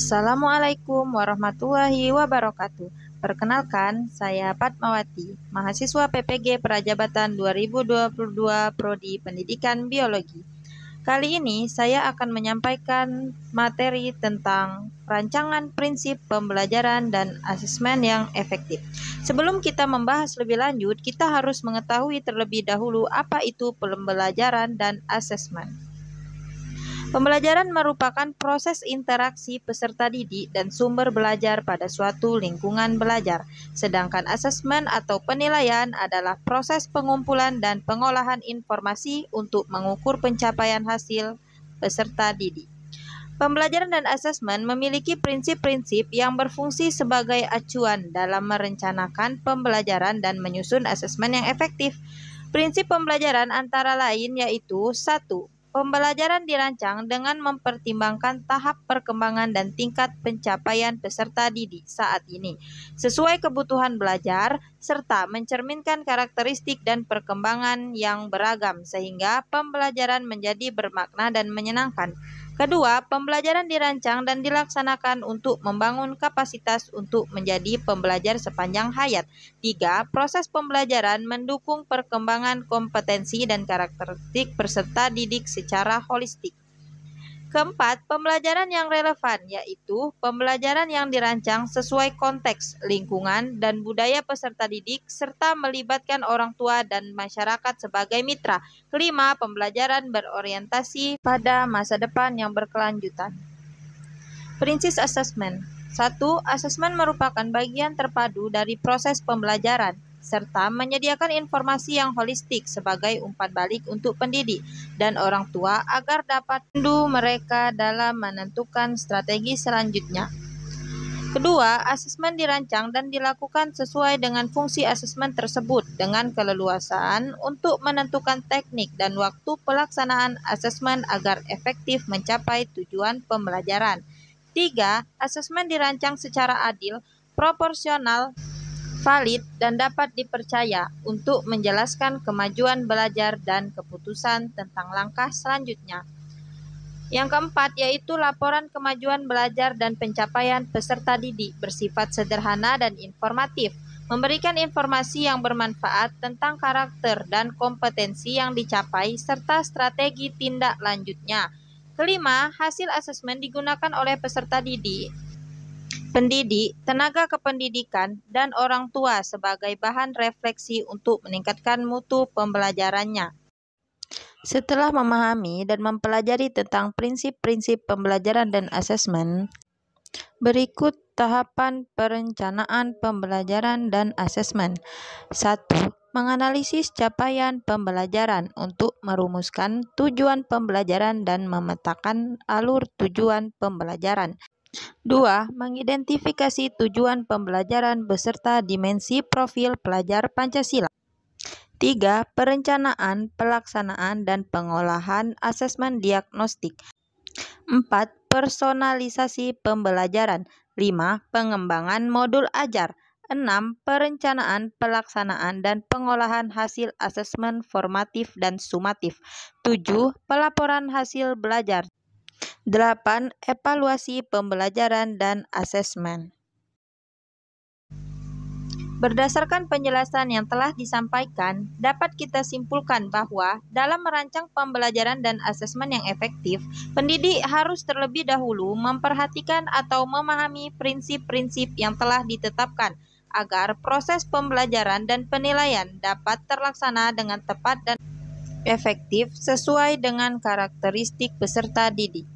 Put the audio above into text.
Assalamualaikum warahmatullahi wabarakatuh. Perkenalkan, saya Padmawati, mahasiswa PPG Prajabatan 2022 Prodi Pendidikan Biologi. Kali ini saya akan menyampaikan materi tentang rancangan prinsip pembelajaran dan asesmen yang efektif. Sebelum kita membahas lebih lanjut, kita harus mengetahui terlebih dahulu apa itu pembelajaran dan asesmen. Pembelajaran merupakan proses interaksi peserta didik dan sumber belajar pada suatu lingkungan belajar, sedangkan asesmen atau penilaian adalah proses pengumpulan dan pengolahan informasi untuk mengukur pencapaian hasil peserta didik. Pembelajaran dan asesmen memiliki prinsip-prinsip yang berfungsi sebagai acuan dalam merencanakan pembelajaran dan menyusun asesmen yang efektif. Prinsip pembelajaran antara lain yaitu 1. Pembelajaran dirancang dengan mempertimbangkan tahap perkembangan dan tingkat pencapaian peserta didik saat ini, sesuai kebutuhan belajar, serta mencerminkan karakteristik dan perkembangan yang beragam, sehingga pembelajaran menjadi bermakna dan menyenangkan. Kedua, pembelajaran dirancang dan dilaksanakan untuk membangun kapasitas untuk menjadi pembelajar sepanjang hayat. 3. Proses pembelajaran mendukung perkembangan kompetensi dan karakteristik peserta didik secara holistik. Keempat, pembelajaran yang relevan, yaitu pembelajaran yang dirancang sesuai konteks, lingkungan, dan budaya peserta didik, serta melibatkan orang tua dan masyarakat sebagai mitra. Kelima, pembelajaran berorientasi pada masa depan yang berkelanjutan. Prinsip asesmen. 1. Asesmen merupakan bagian terpadu dari proses pembelajaran, serta menyediakan informasi yang holistik sebagai umpan balik untuk pendidik dan orang tua agar dapat membantu mereka dalam menentukan strategi selanjutnya. Kedua, asesmen dirancang dan dilakukan sesuai dengan fungsi asesmen tersebut dengan keleluasaan untuk menentukan teknik dan waktu pelaksanaan asesmen agar efektif mencapai tujuan pembelajaran. 3. Asesmen dirancang secara adil, proporsional, valid, dan dapat dipercaya untuk menjelaskan kemajuan belajar dan keputusan tentang langkah selanjutnya. Yang keempat yaitu laporan kemajuan belajar dan pencapaian peserta didik bersifat sederhana dan informatif, memberikan informasi yang bermanfaat tentang karakter dan kompetensi yang dicapai serta strategi tindak lanjutnya. Kelima, hasil asesmen digunakan oleh peserta didik, pendidik, tenaga kependidikan, dan orang tua sebagai bahan refleksi untuk meningkatkan mutu pembelajarannya. Setelah memahami dan mempelajari tentang prinsip-prinsip pembelajaran dan asesmen, berikut tahapan perencanaan pembelajaran dan asesmen. 1. Menganalisis capaian pembelajaran untuk merumuskan tujuan pembelajaran dan memetakan alur tujuan pembelajaran. 2. Mengidentifikasi tujuan pembelajaran beserta dimensi profil pelajar Pancasila. 3. Perencanaan, pelaksanaan, dan pengolahan asesmen diagnostik. 4. Personalisasi pembelajaran. 5. Pengembangan modul ajar. 6. Perencanaan, pelaksanaan, dan pengolahan hasil asesmen formatif dan sumatif. 7. Pelaporan hasil belajar. 8. Evaluasi pembelajaran dan asesmen. Berdasarkan penjelasan yang telah disampaikan, dapat kita simpulkan bahwa dalam merancang pembelajaran dan asesmen yang efektif, pendidik harus terlebih dahulu memperhatikan atau memahami prinsip-prinsip yang telah ditetapkan agar proses pembelajaran dan penilaian dapat terlaksana dengan tepat dan efektif sesuai dengan karakteristik peserta didik.